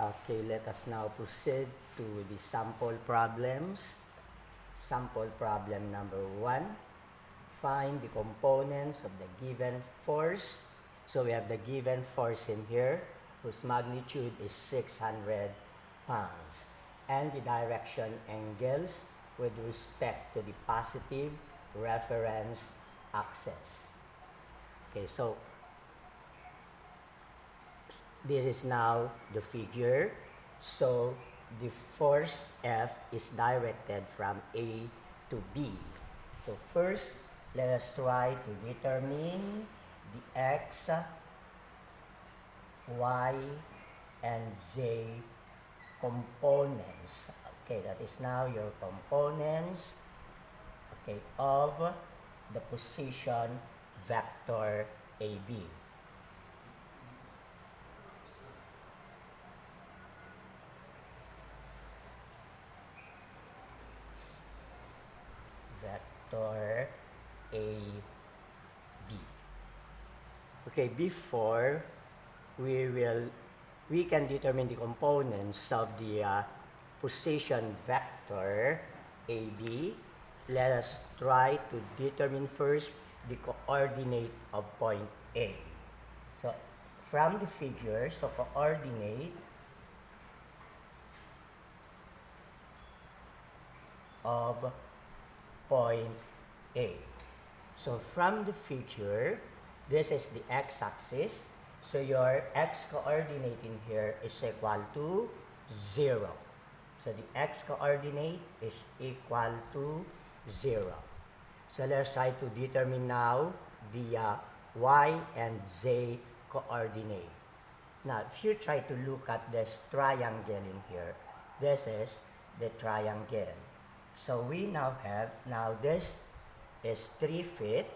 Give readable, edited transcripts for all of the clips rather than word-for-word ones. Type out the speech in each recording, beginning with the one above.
Okay, let us now proceed to the sample problems. Sample problem number 1. Find the components of the given force. So we have the given force in here, whose magnitude is 600 pounds. And the direction angles with respect to the positive reference axis. Okay, so this is now the figure. So the force F is directed from A to B. So first, let us try to determine the X, Y, and Z components. Okay, that is now your components, okay, of the position vector AB. Vector AB. Okay, before we can determine the components of the position vector AB. Let us try to determine first the coordinate of point A. So from the figure, so coordinate of point A. So from the figure, this is the x-axis. So your x-coordinate in here is equal to 0. So the x-coordinate is equal to 0. So let's try to determine now the y and z coordinate. Now, if you try to look at this triangle in here, this is the triangle. So we now have, this is 3 feet,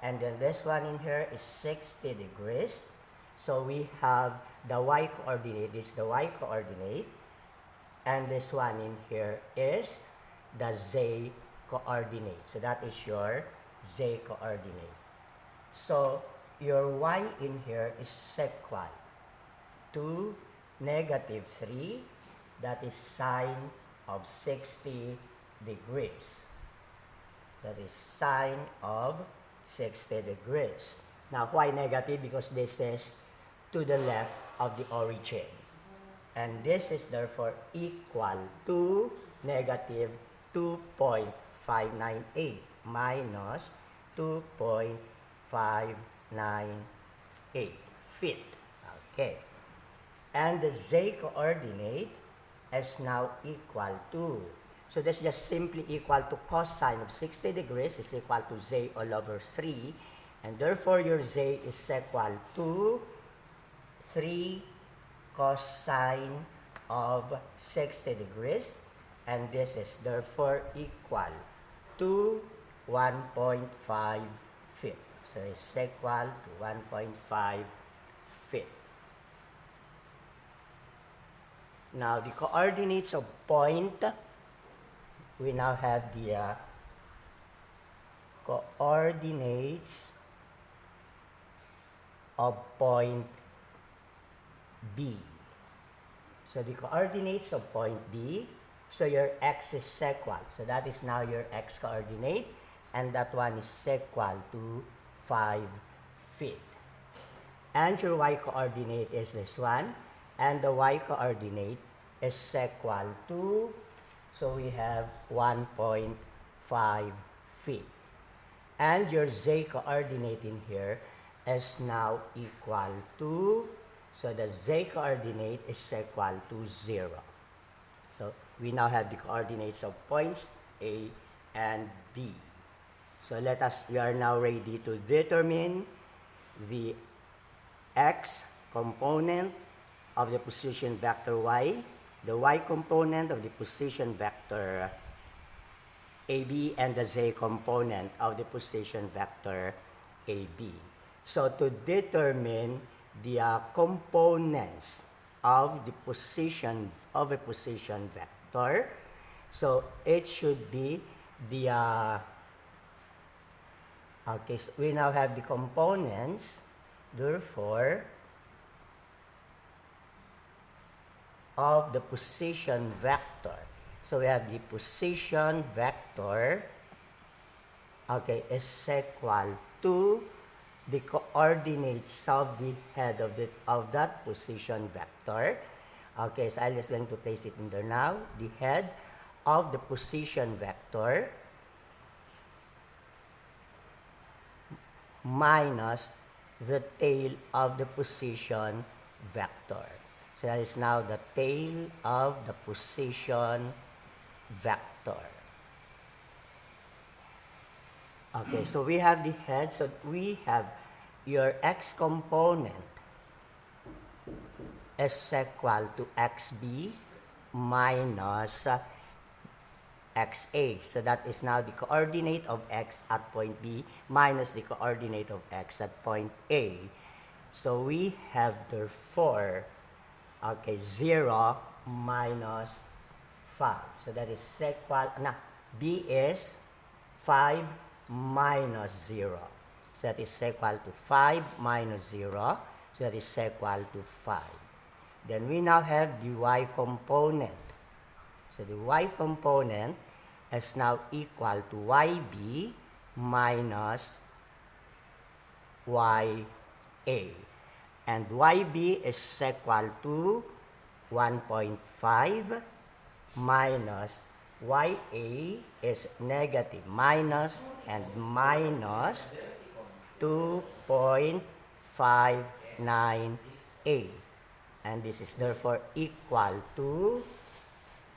and then this one in here is 60 degrees. So we have the y coordinate, this is the y coordinate, and this one in here is the z coordinate. So that is your z coordinate. So your y in here is equal to -3, that is sine of 60 degrees. That is sine of 60 degrees. Now, why negative? Because this is to the left of the origin. And this is therefore equal to -2.598 minus 2.598 feet. Okay. And the z coordinate is now equal to, so that's just simply equal to cosine of 60 degrees is equal to z all over 3. And therefore, your z is equal to 3 cosine of 60 degrees. And this is therefore equal to 1.5 feet. So it's equal to 1.5 feet. Now, the coordinates of point, we now have the coordinates of point B. So the coordinates of point B, so your x is equal. So that is now your x coordinate, and that one is equal to 5 feet. And your y coordinate is this one, and the y coordinate is equal to, so we have 1.5 feet. And your z coordinate in here is now equal to, so the z coordinate is equal to 0. So we now have the coordinates of points A and B. So we are now ready to determine the x component of the position vector y, the y component of the position vector AB, and the z component of the position vector AB. So to determine the components of the position of a position vector, so it should be the okay, so we now have the components. Therefore, of the position vector. So we have the position vector, okay, is equal to the coordinates of the head of that position vector. Okay, so I'm just going to place it in there now. The head of the position vector minus the tail of the position vector. So that is now the tail of the position vector. Okay, so we have the head. So we have your x component is equal to xb minus xa. So that is now the coordinate of x at point B minus the coordinate of x at point A. So we have therefore, okay, 0 minus 5. So that is equal, B is 5 minus 0. So that is equal to 5 minus 0. So that is equal to 5. Then we now have the y component. So the y component is now equal to yb minus ya. And yb is equal to 1.5 minus ya is negative minus and minus 2.59a. And this is therefore equal to,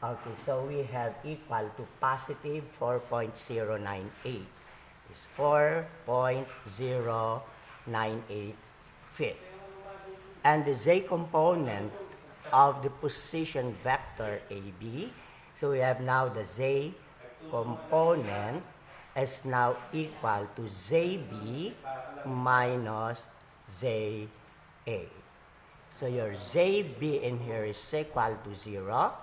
okay, so we have equal to positive 4.098. It's 4.098 feet. And the z component of the position vector AB, so we have now the z component is now equal to zb minus za. So your zb in here is equal to 0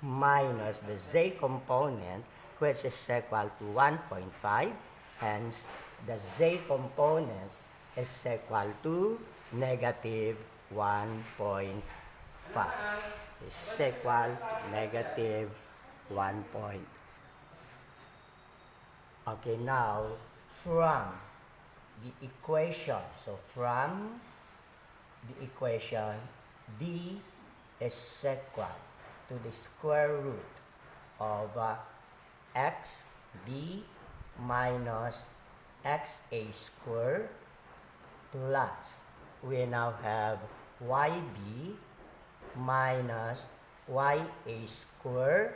minus the z component, which is equal to 1.5. Hence, the z component is equal to negative 1.5. Is equal to negative 1.5. Okay, now from the equation, so from the equation, d is equal to the square root of xb minus xa squared plus we now have yb minus ya squared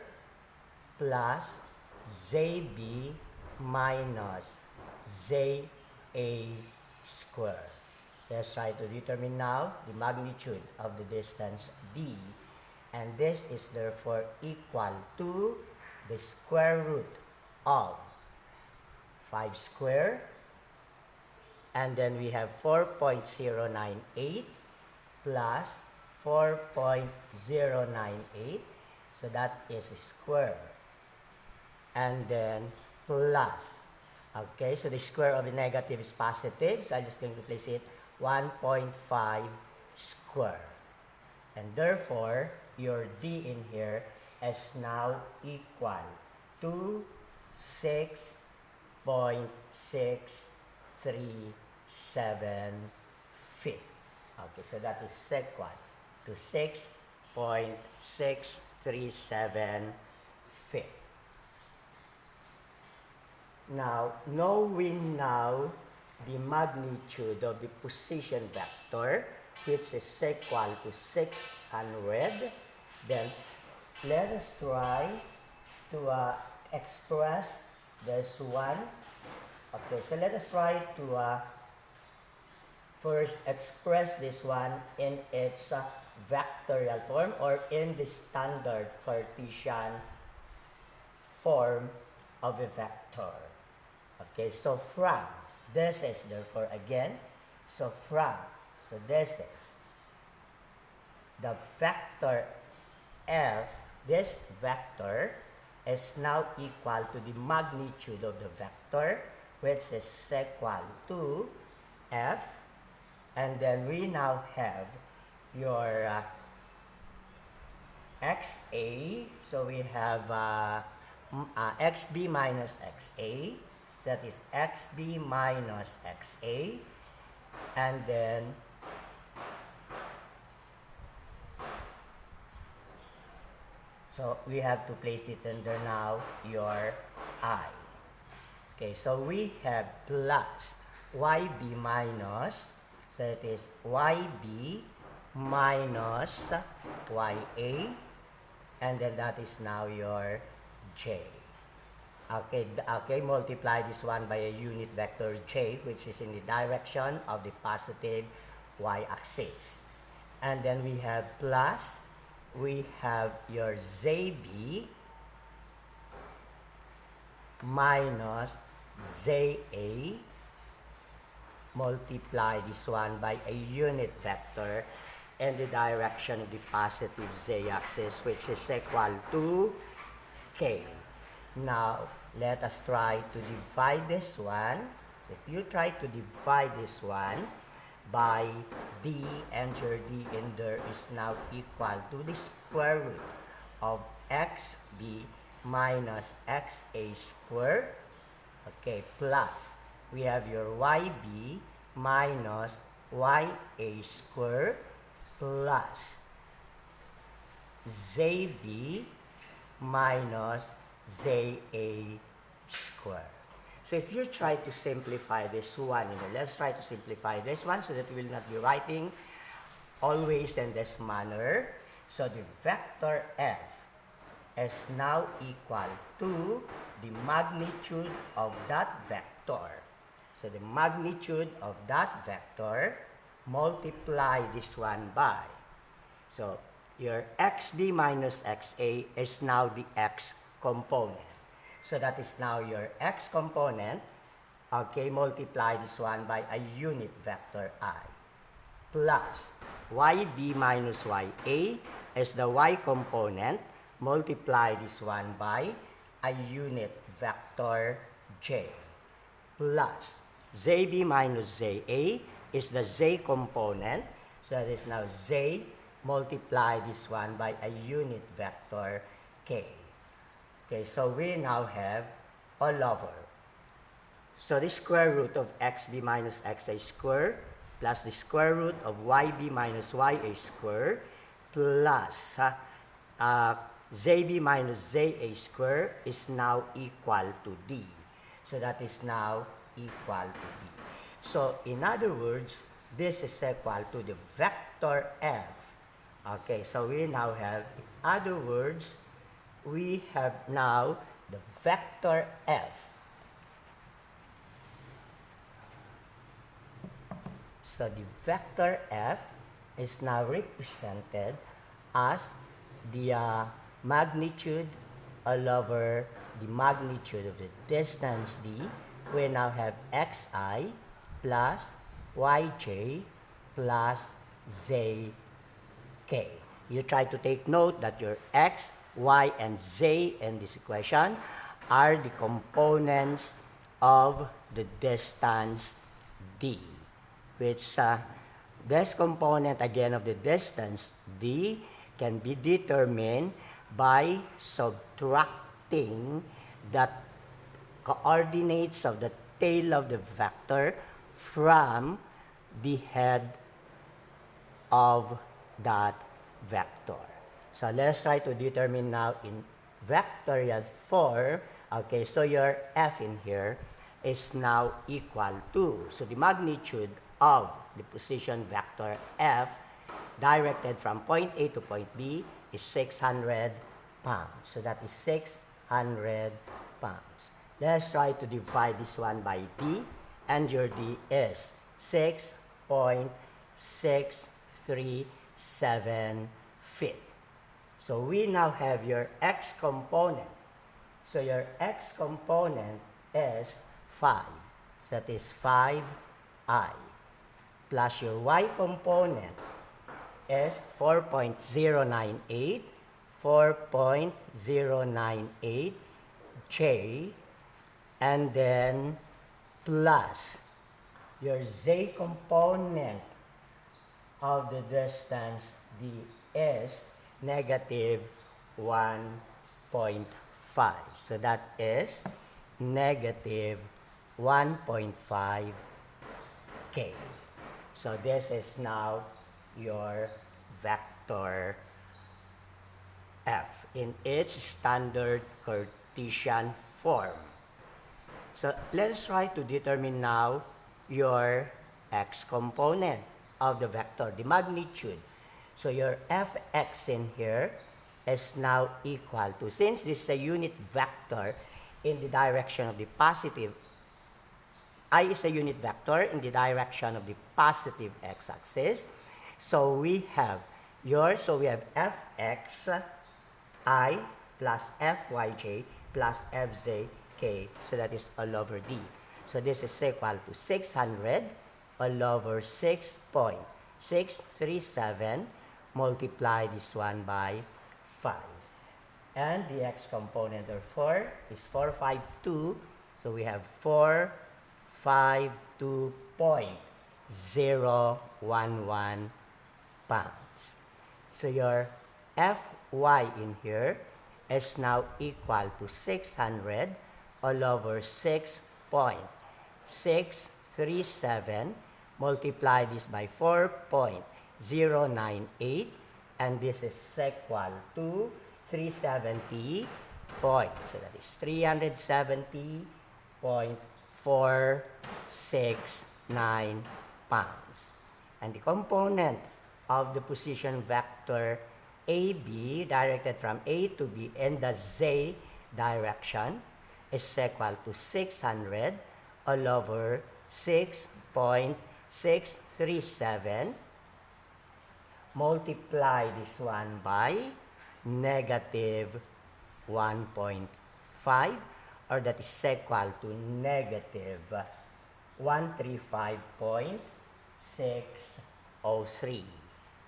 plus zb minus za squared. Let's try to determine now the magnitude of the distance d. And this is therefore equal to the square root of 5 squared. And then we have 4.098 plus 4.098. So that is square. And then plus. Okay, so the square of the negative is positive. So I'm just going to place it 1.5 square. And therefore, your d in here is now equal to 6.637 feet. Okay, so that is equal to 6.637 feet. Now, knowing now the magnitude of the position vector, which is equal to 600, then let us try to express this one. Okay, so let us try to first express this one in its vectorial form or in the standard Cartesian form of a vector. Okay, so from, this is therefore again, so from, so this is the vector f, this vector is now equal to the magnitude of the vector, which is equal to f, and then we now have your XA, so we have XB minus XA, so that is XB minus XA, and then so we have to place it under now your I. Okay, so we have plus YB minus, so it is YB minus YA, and then that is now your J. Okay, multiply this one by a unit vector J, which is in the direction of the positive y-axis. And then we have plus, we have your ZB minus ZA, multiply this one by a unit vector in the direction of the positive z-axis, which is equal to K. Now, let us try to divide this one. If you try to divide this one by D, and your D in there is now equal to the square root of XB minus XA squared. Okay, plus we have your YB minus YA squared plus ZB minus ZA squared. So if you try to simplify this one, let's try to simplify this one so that we will not be writing always in this manner. So the vector F is now equal to the magnitude of that vector. So the magnitude of that vector, multiply this one by. So your XB minus XA is now the X component. So that is now your X component. Okay, multiply this one by a unit vector I. Plus YB minus YA is the Y component. Multiply this one by a unit vector J. Plus ZB minus ZA is the Z component. So that is now Z, multiply this one by a unit vector K. Okay, so we now have all over. So the square root of XB minus XA squared plus the square root of YB minus YA squared plus ZB minus ZA squared is now equal to D. So that is now equal to D. So in other words, this is equal to the vector F. Okay, so we now have, in other words, we have now the vector F. So the vector F is now represented as the magnitude all over the magnitude of the distance D. We now have Xi plus Yj plus Zk. You try to take note that your X, Y, and Z in this equation are the components of the distance D, which this component again of the distance D can be determined by subtracting the coordinates of the tail of the vector from the head of that vector. So let's try to determine now in vectorial form. Okay, so your F in here is now equal to, so the magnitude of the position vector F directed from point A to point B is 600 pounds. So that is 600 pounds. Let's try to divide this one by D, and your D is 6.637 feet. So we now have your X component. So your X component is 5. So that is 5I. Plus your Y component is 4.098. 4.098 J. And then plus your Z component of the distance D is negative 1.5. So that is negative 1.5 k. So this is now your vector f in its standard Cartesian form. So let us try to determine now your x component of the vector, the magnitude. So your fx in here is now equal to, since this is a unit vector in the direction of the positive, I is a unit vector in the direction of the positive x-axis. So we have fx I plus fyj plus fzk. So that is all over d. So this is equal to 600 all over 6.637, multiply this one by 5. And the x component therefore is 452. So we have 452.011 pounds. So your Fy in here is now equal to 600 all over 6.637. Multiply this by 4.098, and this is equal to 370 so that is 370.469 pounds. And the component of the position vector AB directed from A to B in the Z direction is equal to 600 all over 6.637. Multiply this one by negative 1.5, or that is equal to negative 135.603.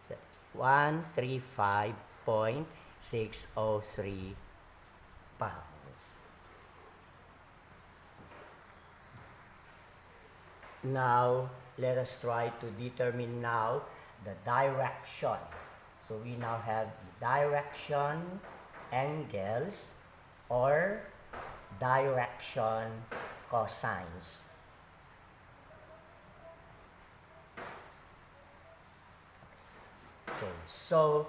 So that's 135.603 pounds. Now, let us try to determine now the direction. So we now have the direction angles or direction cosines. Okay, so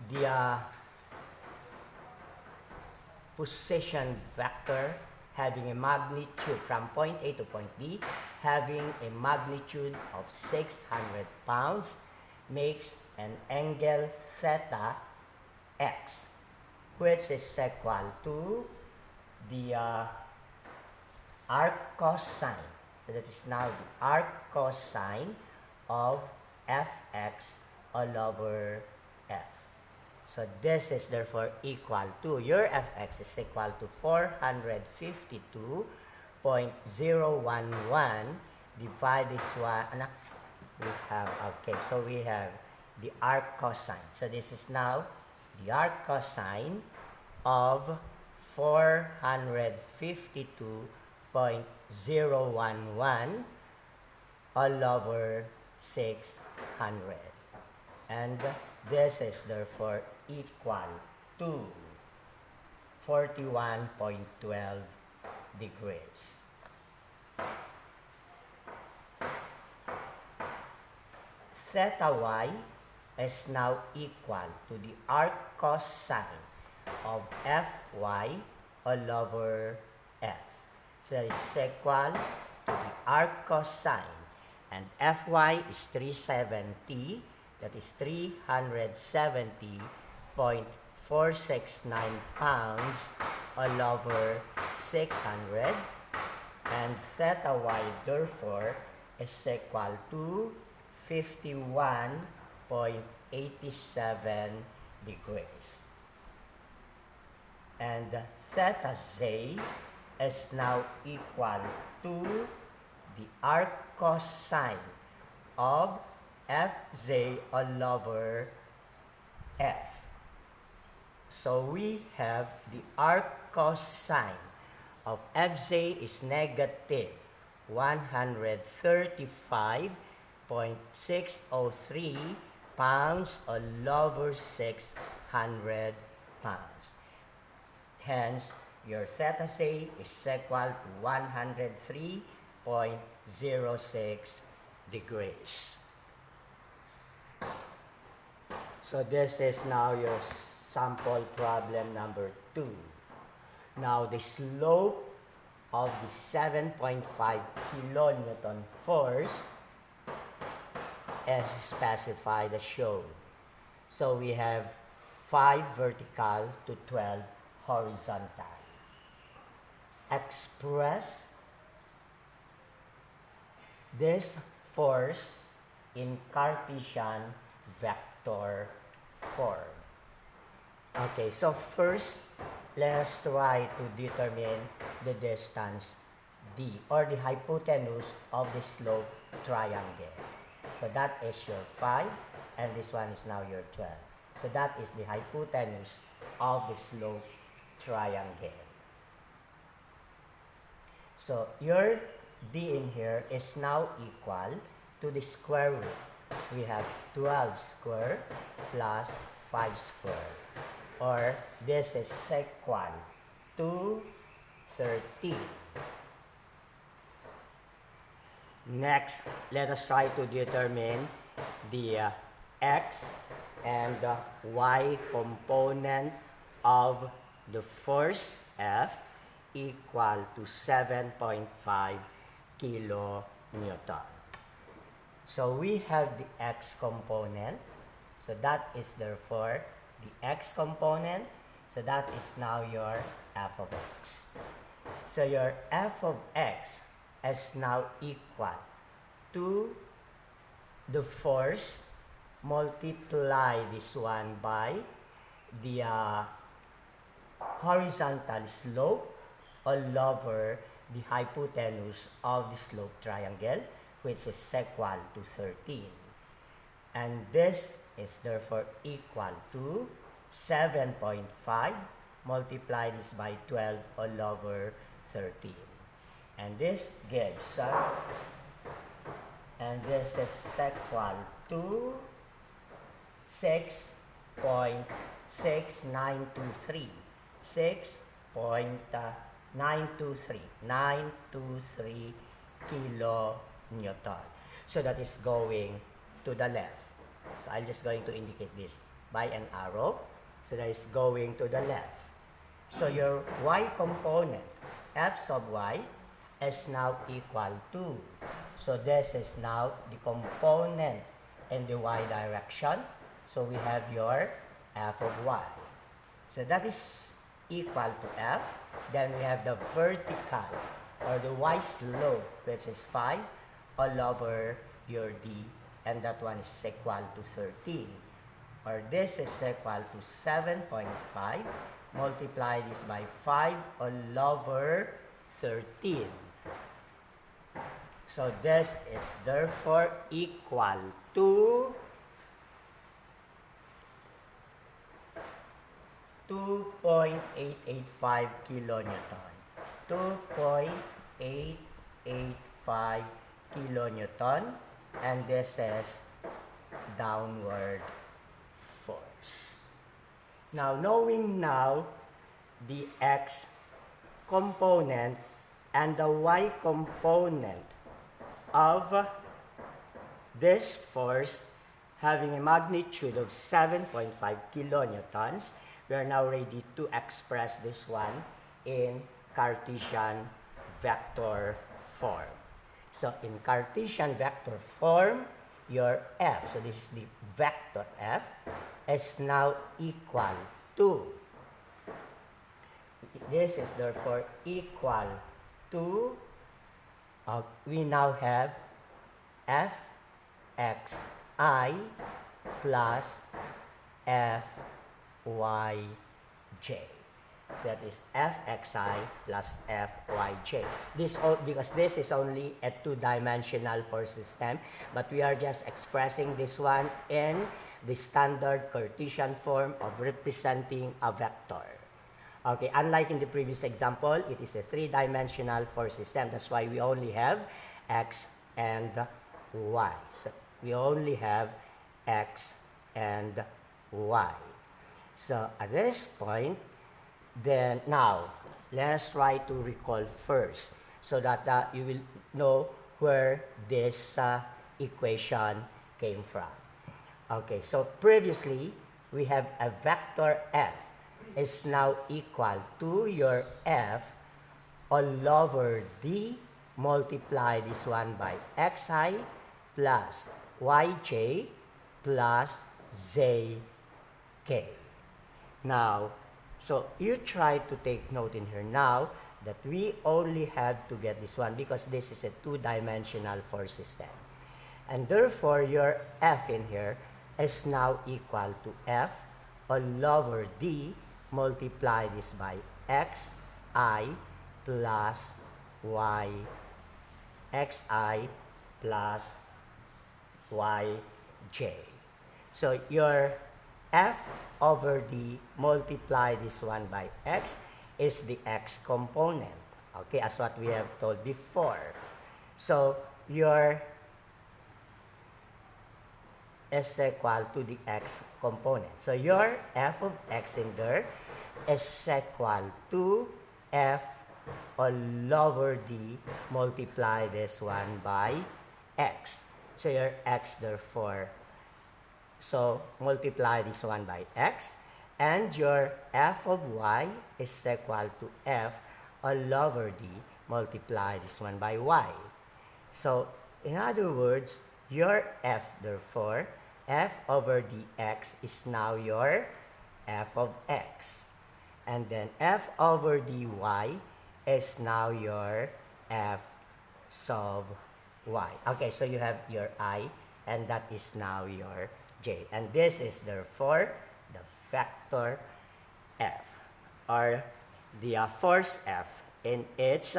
the position vector having a magnitude from point A to point B, having a magnitude of 600 pounds, makes an angle theta x, which is equal to the arc cosine. So that is now the arc cosine of fx all over f. So this is therefore equal to, your fx is equal to 452.011 divide this one. We have, okay, so we have the arc cosine. So this is now the arc cosine of 452.011 all over 600. And this is therefore equal to 41.12 degrees. Theta y is now equal to the arc cosine of fy all over f. So that is equal to the arc cosine, and fy is 370, that is 370.469 pounds all over 600, and theta y therefore is equal to 51.87 degrees. And theta z is now equal to the arc cosine of fz all over f. So we have the arc cosine of fz is negative 135.603 pounds all over 600 tons. Hence, your theta C is equal to 103.06 degrees. So this is now your sample problem number 2. Now the slope of the 7.5 kilonewton force is specified as shown. So we have 5 vertical to 12 horizontal. Express this force in Cartesian vector form. Okay, so first, let's try to determine the distance D, or the hypotenuse of the slope triangle. So that is your 5, and this one is now your 12. So that is the hypotenuse of the slope triangle. So your D in here is now equal to the square root. We have 12 square plus 5 square, or this is equal to 13. Next, let us try to determine the x and y component of the force F equal to 7.5 kilonewton. So we have the x component. So that is therefore the x component. So that is now your f of x. So your f of x is now equal to the force multiply this one by the horizontal slope all over the hypotenuse of the slope triangle, which is equal to 13. And this is therefore equal to 7.5 multiply this by 12 all over 13. And this gives and this is equal to 6.6923. 6.923 kilonewton. So that is going to the left. So I'm just going to indicate this by an arrow. So that is going to the left. So your y component, f sub y, is now equal to. So this is now the component in the y direction. So we have your f of y. So that is equal to f. Then we have the vertical or the y slope, which is 5 all over your d, and that one is equal to 13. Or this is equal to 7.5 multiply this by 5 all over 13. So this is therefore equal to 2.885 kilonewton. 2.885 kilonewton, and this is downward force. Now, knowing now the x component and the y component of this force having a magnitude of 7.5 kilonewtons, we are now ready to express this one in Cartesian vector form. So in Cartesian vector form, your f, so this is the vector f, is now equal to, this is therefore equal to, we now have fxi plus fyj. So that is fxi plus fyj. Because this is only a two-dimensional force system, but we are just expressing this one in the standard Cartesian form of representing a vector. Okay, unlike in the previous example, it is a three-dimensional force system. That's why we only have x and y. So we only have x and y. So at this point, then now, let's try to recall first so that you will know where this equation came from. Okay, so previously, we have a vector f is now equal to your f all over d multiply this one by xi plus yj plus zk. Now, so you try to take note in here now that we only have to get this one because this is a two-dimensional force system. And therefore, your f in here is now equal to f all over d multiply this by xi plus y xi plus yj. So your f over d multiply this one by x is the x component. Okay, as what we have told before. So your is equal to the x component. So your f of x in there is equal to f all over d multiply this one by x. So your x therefore, so multiply this one by x, and your f of y is equal to f all over d multiply this one by y. So in other words, your f therefore, f over dx is now your f of x. And then f over dy is now your f sub y. Okay, so you have your I, and that is now your j. And this is therefore the vector f, or the force f in its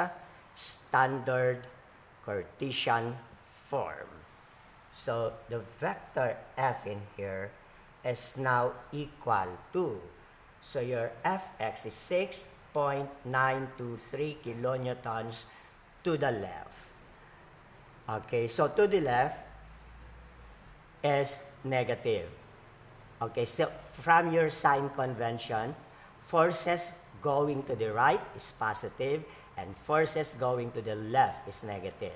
standard Cartesian form. So the vector f in here is now equal to, so your fx is 6.923 kilonewtons to the left. Okay, so to the left is negative. Okay, so from your sign convention, forces going to the right is positive, and forces going to the left is negative.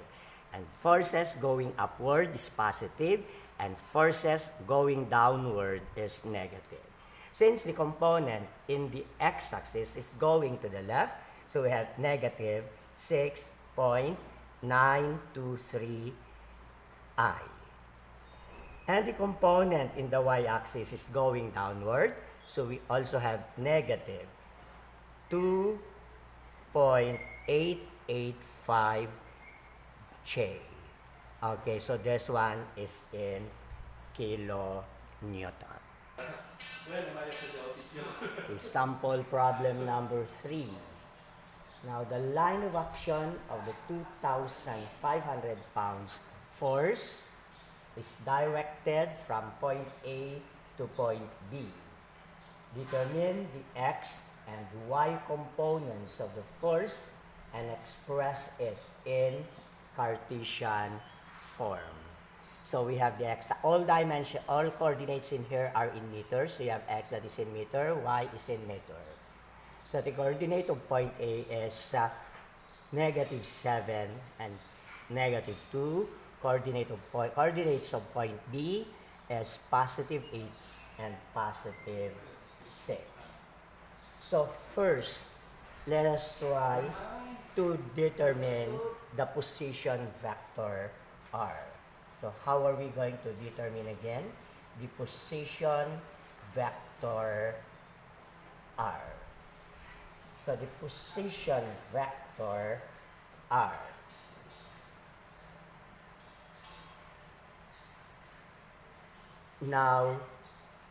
And forces going upward is positive, and forces going downward is negative. Since the component in the x-axis is going to the left, so we have negative 6.923 I. And the component in the y-axis is going downward, so we also have negative 2.885 J. Okay, so this one is in kilonewton. Okay, sample problem number 3. Now, the line of action of the 2,500 pounds force is directed from point A to point B. Determine the x and y components of the force and express it in Cartesian form. So we have the x, all coordinates in here are in meters. So you have x that is in meter, y is in meter. So the coordinate of point A is negative 7 and negative 2. Coordinates of point B is positive 8 and positive 6. So first, let us try to determine the position vector r. So how are we going to determine again the position vector r? So the position vector r now,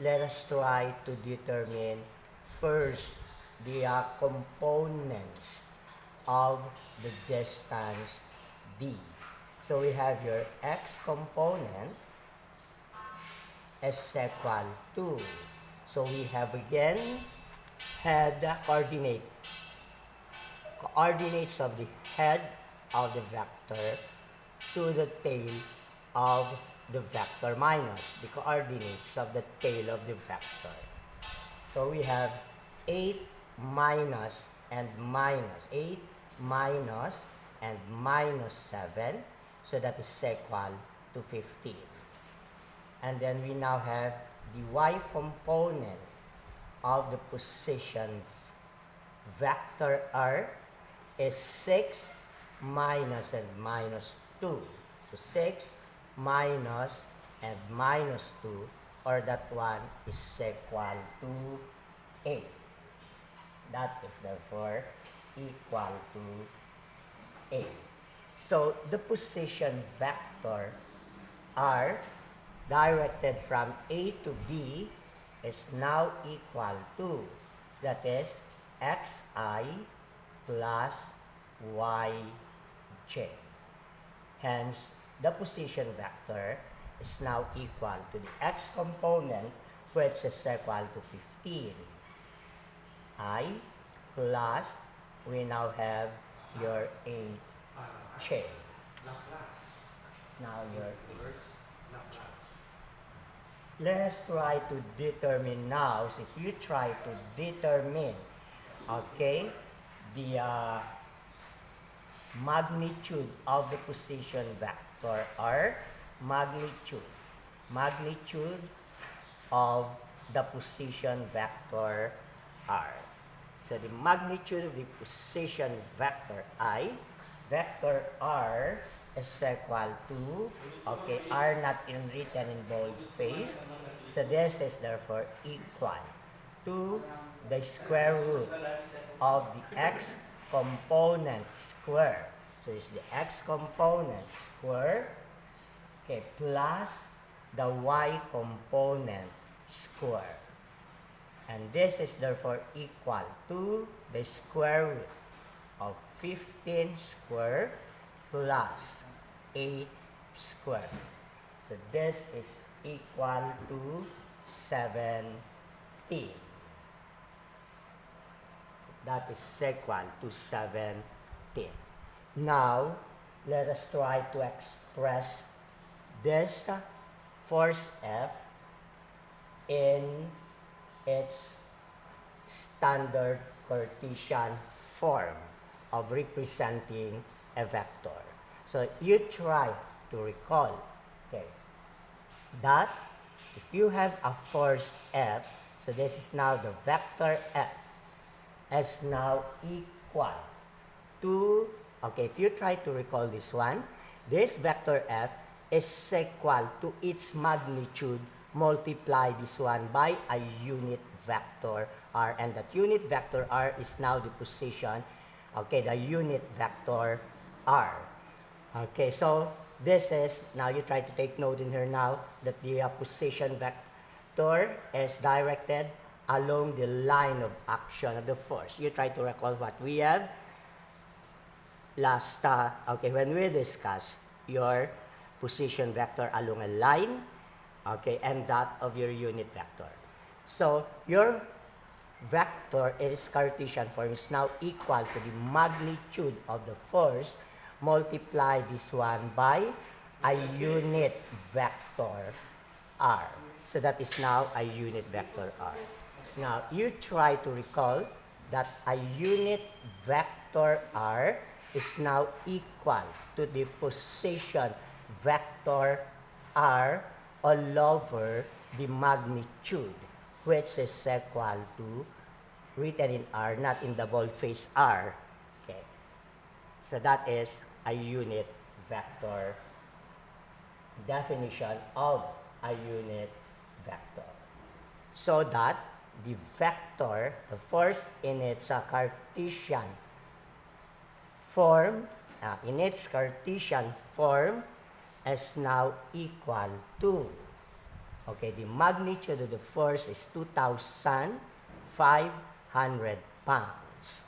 let us try to determine first the components of the distance d. So we have your x component is equal to, so we have again head coordinates of the head of the vector to the tail of the vector minus the coordinates of the tail of the vector. So we have 8 minus and minus. 8 minus and minus 7. So that is equal to 15. And then we now have the y component of the position vector r is 6 minus and minus 2. So 6 minus and minus 2, or that one is equal to 8. That is therefore equal to 8. So the position vector r directed from A to B is now equal to, that is, xi plus yj. Hence, the position vector is now equal to the x component, which is equal to 15. I plus, we now have your 8j. It's now your 8. Let's try to determine now. So if you try to determine, okay, the magnitude of the position vector r, magnitude of the position vector r. So the magnitude of the position vector I, vector r is equal to, okay, r not written in boldface. So this is therefore equal to the square root of the x component square. So it's the x component square, okay, plus the y component square. And this is therefore equal to the square root of 15 square plus 8 square. So this is equal to 17. So that is equal to 17. Now, let us try to express this force F in its standard Cartesian form of representing a vector. So you try to recall, okay, that if you have a force F, so this is now the vector F, is now equal to, okay, if you try to recall this one, this vector F is equal to its magnitude multiply this one by a unit vector r, and that unit vector r is now the position, okay, the unit vector r. Okay, so this is, now you try to take note in here now that the position vector is directed along the line of action of the force. You try to recall what we have last, okay, when we discussed your position vector along a line, okay, and that of your unit vector. So your vector is Cartesian form is now equal to the magnitude of the force multiply this one by a unit vector r. So that is now a unit vector r. Now you try to recall that a unit vector r is now equal to the position vector r all over the magnitude, which is equal to, written in r, not in the boldface r. Okay. So that is a unit vector, definition of a unit vector. So that the vector, the force in its Cartesian form, is now equal to, okay, the magnitude of the force is 2,500 pounds.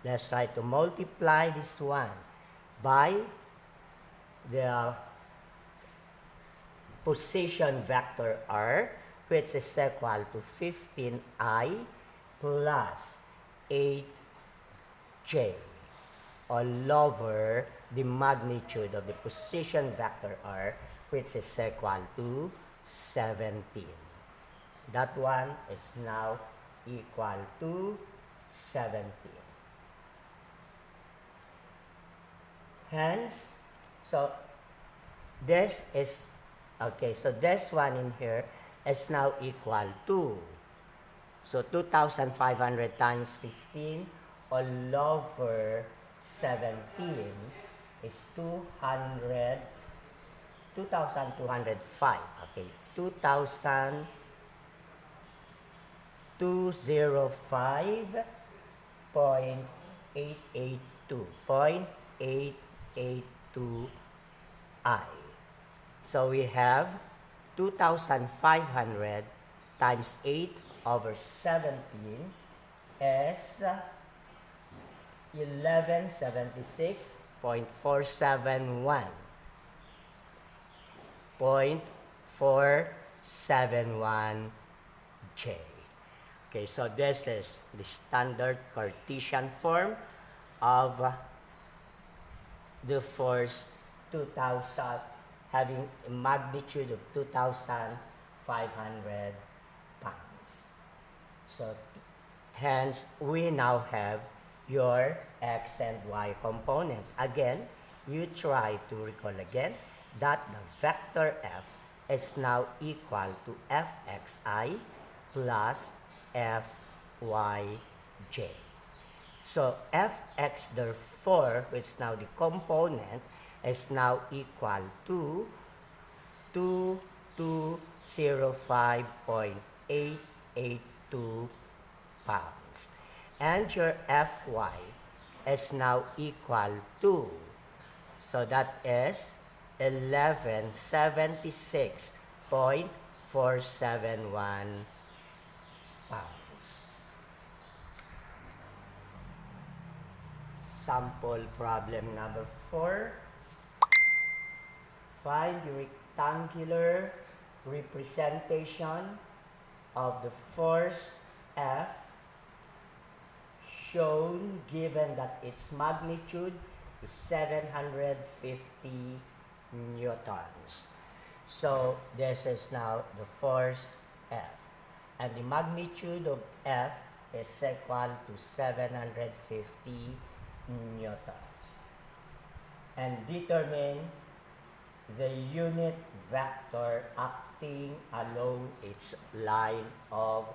Let's try to multiply this one by the position vector r, which is equal to 15I plus 8j all over the magnitude of the position vector r, which is equal to 17. That one is now equal to 17. Hence, so this is, okay, so this one in here is now equal to, so 2,500 times 15 all over 17 is 2,205. Okay, 2,205.882 I. So we have 2,500 times 8 over 17 is 1176.471. 0.471 J. Okay, so this is the standard Cartesian form of the force 2,000 having a magnitude of 2,500 pounds. So hence, we now have your x and y component. Again, you try to recall again that the vector f is now equal to fxi plus fyj. So fx therefore, which is now the component, is now equal to 2205.882 pounds. And your Fy is now equal to, so that is 1176.471 pounds. Sample problem number 4. Find the rectangular representation of the force F shown given that its magnitude is 750 newtons. So this is now the force F, and the magnitude of F is equal to 750 newtons. And determine the unit vector acting along its line of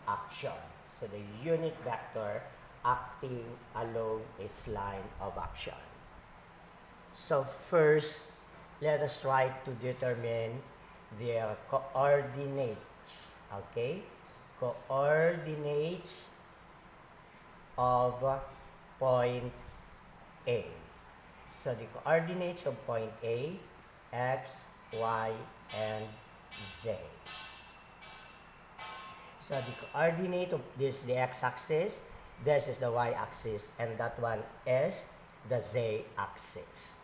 action. So the unit vector acting along its line of action. So first, let us try to determine the coordinates. Okay? Coordinates of point A. So the coordinates of point A, X, Y, and Z. So the coordinate of this is the x-axis, this is the y-axis, and that one is the z-axis.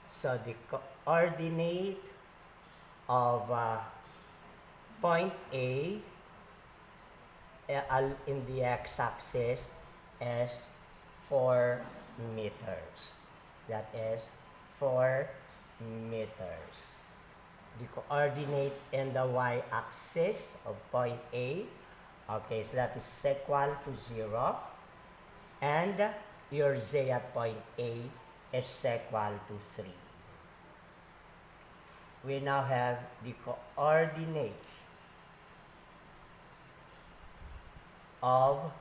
So the coordinate of point A in the x-axis is 4 meters. That is 4 meters. The coordinate in the y-axis of point A, okay, so that is equal to 0, and your z at point A is equal to 3. We now have the coordinates of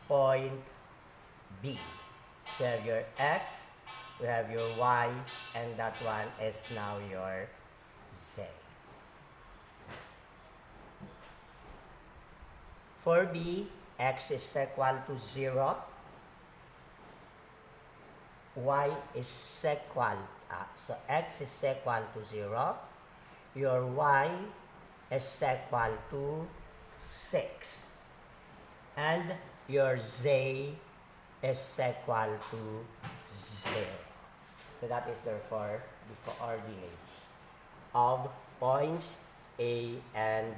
point B. So you have your x, we have your y, and that one is now your z. For B, x is equal to 0, y is equal, so x is equal to 0, your y is equal to 6, and your z is equal to 0. So that is therefore the coordinates of points A and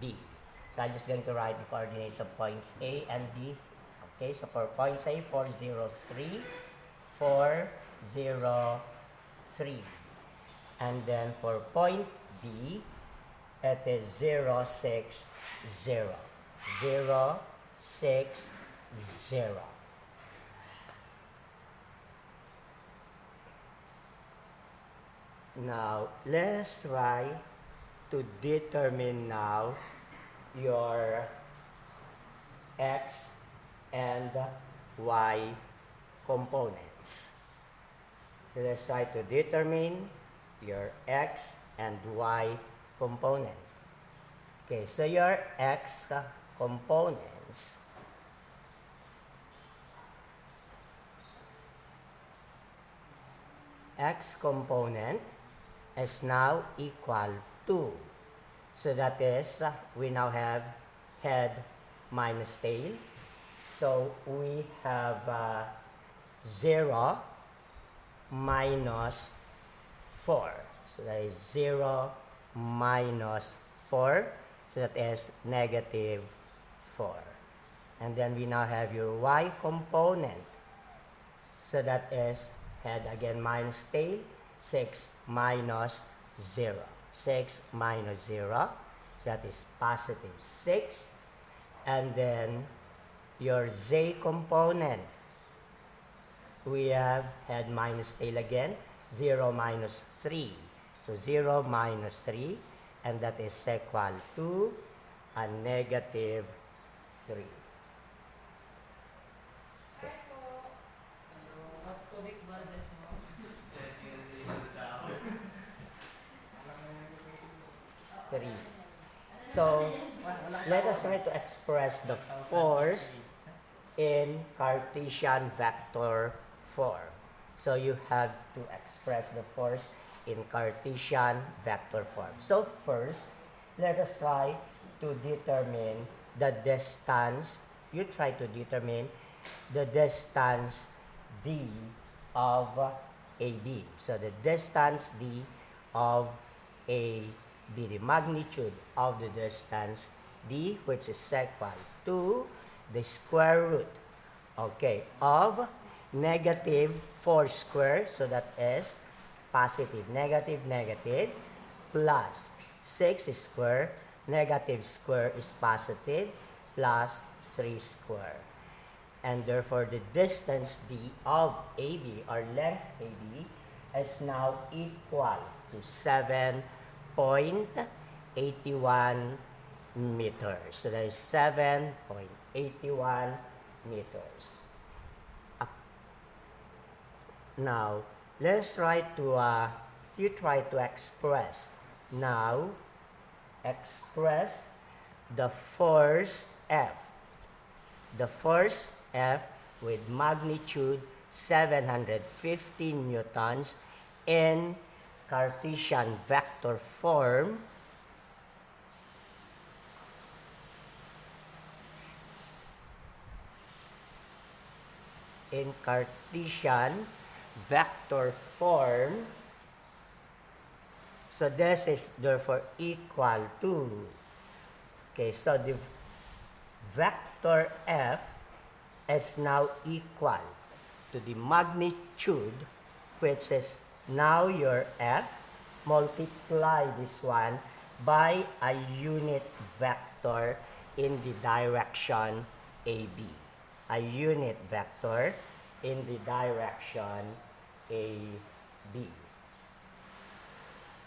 B. So I'm just going to write the coordinates of points A and B. Okay, so for points A, 403, 403. And then for point B, it is 060. 0, 6, 0. Now, let's try to determine now your x and y components. So let's try to determine your x and y component. Okay, so your x components is now equal to, so that is, we now have head minus tail. So we have 0 minus 4. So that is 0 minus 4. So that is negative 4. And then we now have your y component. So that is head again minus tail. 6 minus 0. 6 minus 0. So that is positive 6. And then your z component, we have head minus tail again. 0 minus 3. So 0 minus 3. And that is equal to a negative 3. Okay. 3. So, let us try to express the force in Cartesian vector form. So, you have to express the force in Cartesian vector form. So, first, let us try to determine the distance. You try to determine the distance d of AB. So, the distance d of AB, the magnitude of the distance d, which is equal to the square root, okay, of negative 4 square, so that is positive, negative, plus 6 square, negative square is positive, plus 3 square. And therefore, the distance d of AB, or length AB, is now equal to 7.81 meters. So that is 7.81 meters. Now, let's try to, you try to express. Now, express the force F. The force F with magnitude 750 newtons in Cartesian vector form. In Cartesian vector form. So this is therefore equal to, okay, so the vector F is now equal to the magnitude, which is now your F, multiply this one by a unit vector in the direction AB. A unit vector in the direction AB.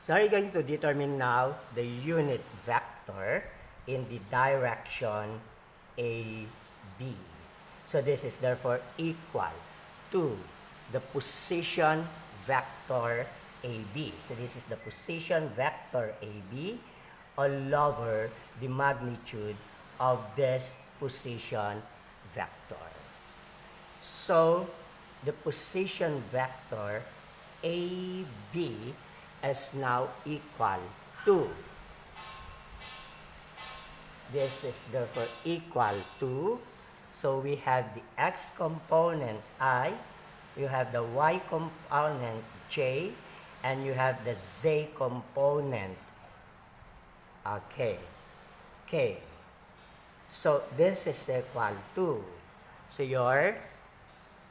So are you going to determine now the unit vector in the direction AB? So this is therefore equal to the position vector AB. So this is the position vector AB all over the magnitude of this position vector. So the position vector AB is now equal to, this is therefore equal to, so we have the x component I, you have the y component j, and you have the z component k. So this is equal to, so your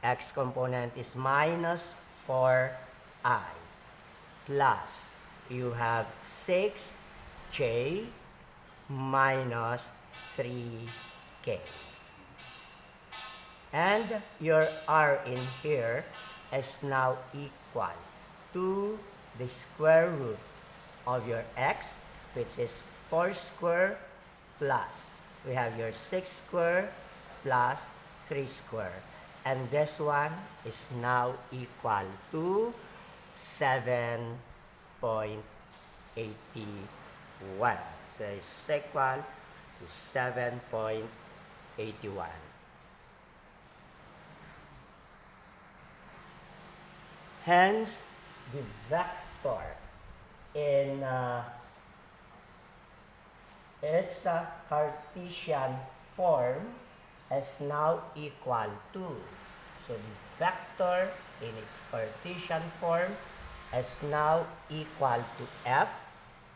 x component is minus 4i plus you have 6j minus 3k. And your r in here is now equal to the square root of your x, which is 4 square plus, we have your 6 square plus 3 square. And this one is now equal to 7.81. So it's equal to 7.81. Hence, the vector in its Cartesian form is now equal to, so the vector in its Cartesian form is now equal to F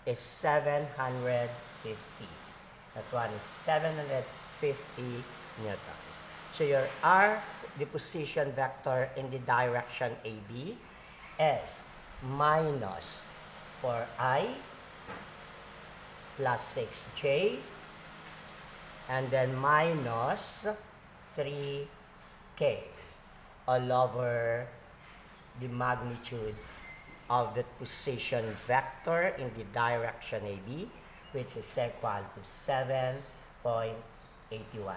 is 750. That one is 750 newtons. So your R, the position vector in the direction AB, is minus 4i plus 6j, and then minus 3k all over the magnitude of the position vector in the direction AB, which is equal to 7.81.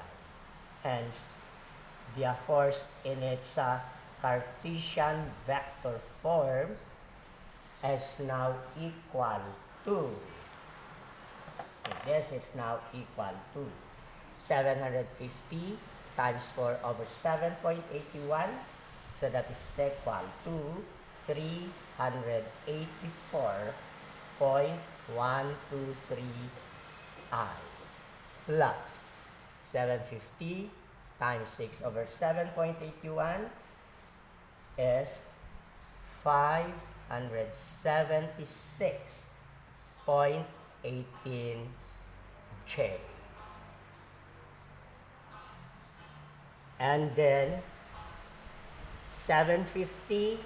Hence, the force in its Cartesian vector form is now equal to, this is now equal to 750 times 4 over 7.81, so that is equal to 384.123i plus 750 times 6 over 7.81 is 576.18j. And then 750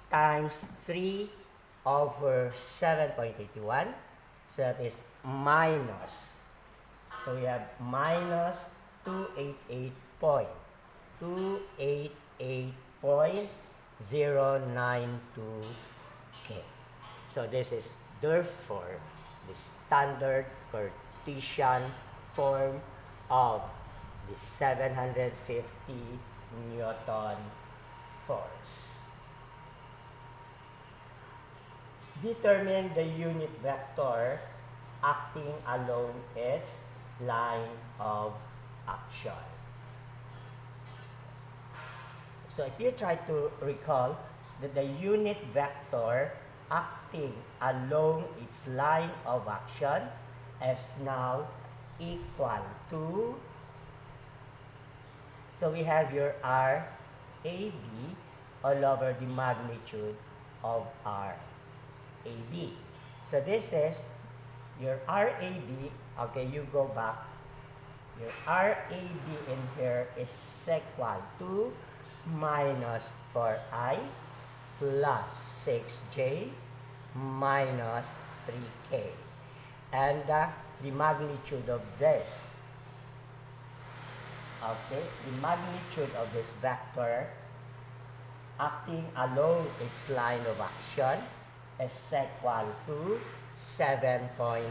times 3 over 7.81, so that is minus, so we have minus 288.092k. So this is therefore the standard Cartesian form of the 750 Newton force. Determine the unit vector acting along its line of action. So if you try to recall that the unit vector acting along its line of action is now equal to, so we have your R AB all over the magnitude of R AB. So this is your RAB, okay, you go back. Your RAB in here is equal to minus 4i plus 6j minus 3k. And the magnitude of this, okay, the magnitude of this vector acting along its line of action is equal to 7.81.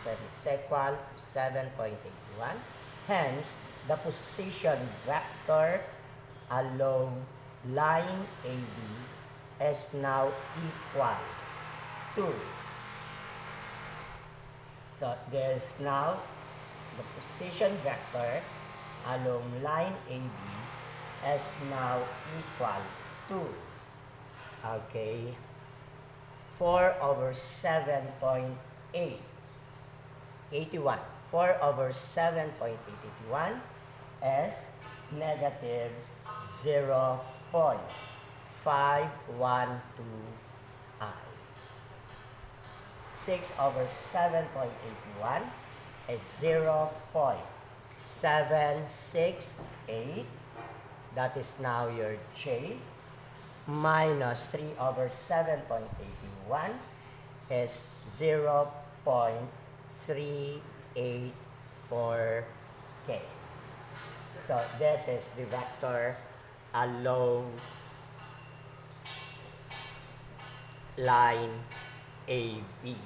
So it is equal to 7.81. Hence, the position vector along line AB is now equal to, so there is now the position vector along line AB is now equal to, okay, 4 over 7.81. 4 over 7.81 is negative 0.512i. 6 over 7.81 is 0.768. That is now your J. Minus 3 over 7.81 is 0.512. 3, 8, 4, K. So this is the vector along line AB.